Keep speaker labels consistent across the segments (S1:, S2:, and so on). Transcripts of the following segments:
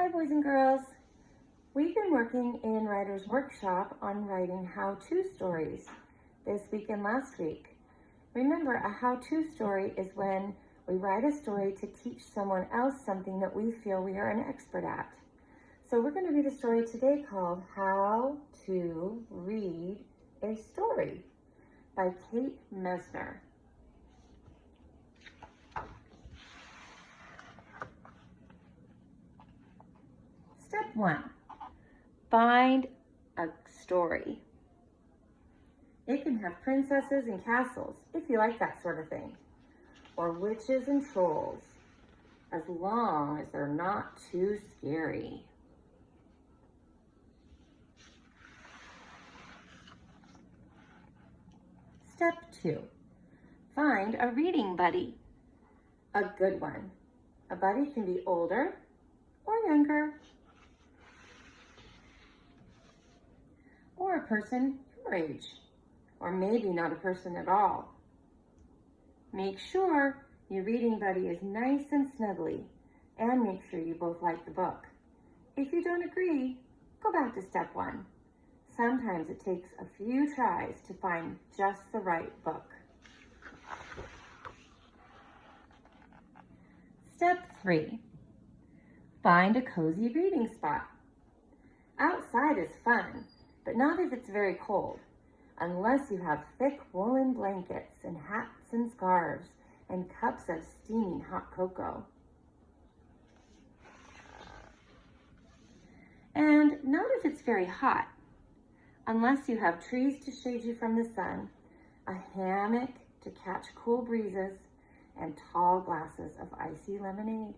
S1: Hi boys and girls. We've been working in Writer's Workshop on writing how-to stories this week and last week. Remember, a how-to story is when we write a story to teach someone else something that we feel we are an expert at. So we're going to read a story today called How to Read a Story by Kate Mesner. Step 1. Find a story. It can have princesses and castles, if you like that sort of thing, or witches and trolls, as long as they're not too scary. Step 2. Find a reading buddy, a good one. A buddy can be older or younger, or a person your age, or maybe not a person at all. Make sure your reading buddy is nice and snuggly, and make sure you both like the book. If you don't agree, go back to step 1. Sometimes it takes a few tries to find just the right book. Step 3. Find a cozy reading spot. Outside is fun, but not if it's very cold, unless you have thick woolen blankets and hats and scarves and cups of steaming hot cocoa. And not if it's very hot, unless you have trees to shade you from the sun, a hammock to catch cool breezes, and tall glasses of icy lemonade.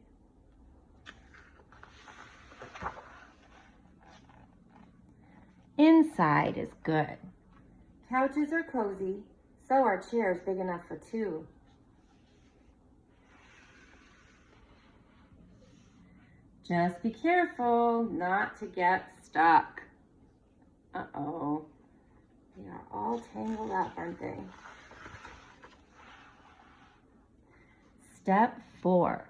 S1: Inside is good. Couches are cozy, so are chairs big enough for 2. Just be careful not to get stuck. Uh-oh, they are all tangled up, aren't they? Step 4.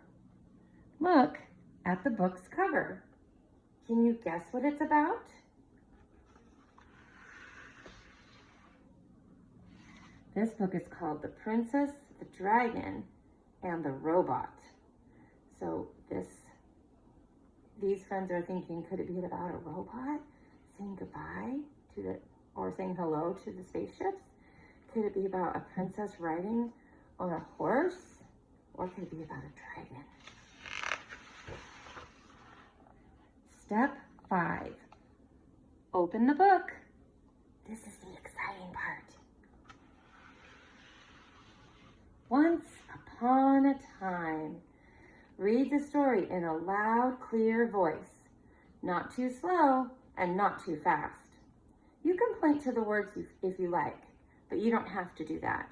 S1: Look at the book's cover. Can you guess what it's about? This book is called The Princess, the Dragon, and the Robot. So these friends are thinking, could it be about a robot saying goodbye to or saying hello to the spaceships? Could it be about a princess riding on a horse? Or could it be about a dragon? Step 5. Open the book. This is the exciting part. Once upon a time. Read the story in a loud, clear voice. Not too slow and not too fast. You can point to the words if you like, but you don't have to do that.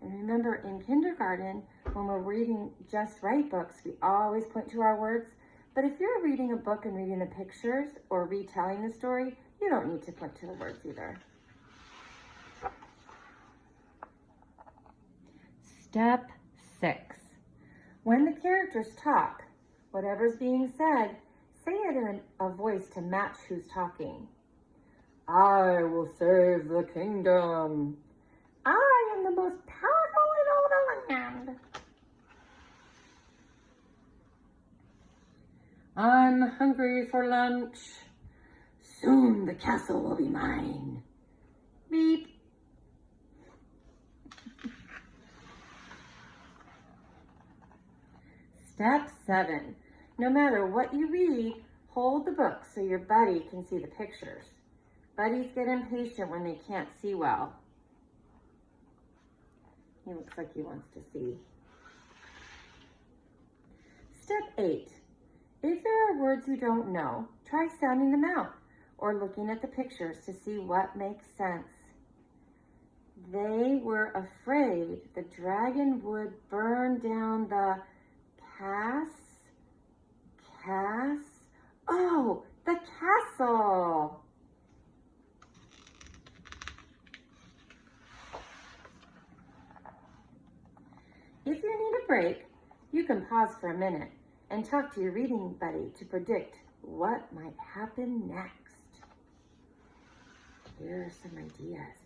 S1: And remember, in kindergarten, when we're reading just right books, we always point to our words. But if you're reading a book and reading the pictures or retelling the story, you don't need to point to the words either. Step 6. When the characters talk, whatever's being said, say it in a voice to match who's talking. I will save the kingdom. I am the most powerful in all the land. I'm hungry for lunch. Soon the castle will be mine. Beep. Step 7. No matter what you read, hold the book so your buddy can see the pictures. Buddies get impatient when they can't see well. He looks like he wants to see. Step 8. If there are words you don't know, try sounding them out or looking at the pictures to see what makes sense. They were afraid the dragon would burn down the the castle. If you need a break, you can pause for a minute and talk to your reading buddy to predict what might happen next. Here are some ideas.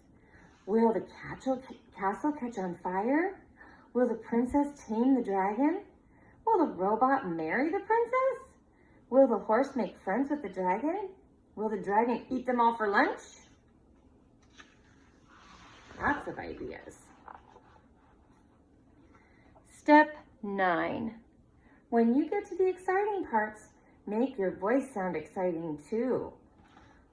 S1: Will the castle catch on fire? Will the princess tame the dragon? Will the robot marry the princess? Will the horse make friends with the dragon? Will the dragon eat them all for lunch? Lots of ideas. Step 9. When you get to the exciting parts, make your voice sound exciting too.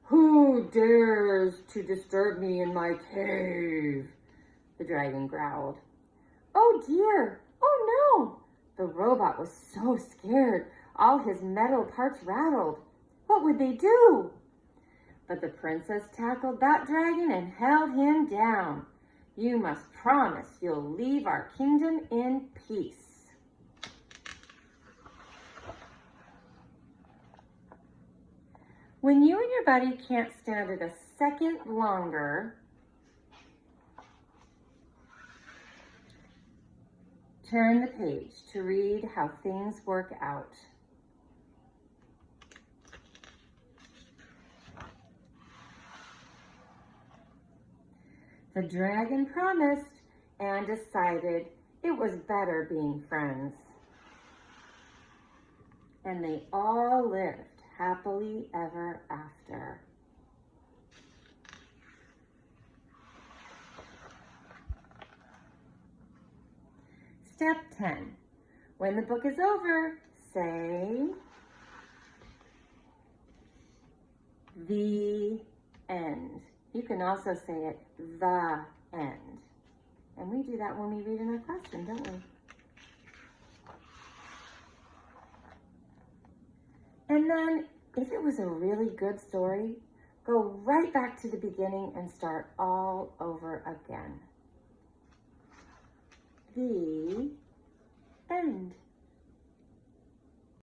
S1: Who dares to disturb me in my cave? The dragon growled. Oh dear! Oh no! The robot was so scared, all his metal parts rattled. What would they do? But the princess tackled that dragon and held him down. You must promise you'll leave our kingdom in peace. When you and your buddy can't stand it a second longer, turn the page to read how things work out. The dragon promised and decided it was better being friends. And they all lived happily ever after. Step 10. When the book is over, say, the end. You can also say it, the end. And we do that when we read in our classroom, don't we? And then, if it was a really good story, go right back to the beginning and start all over again. The end.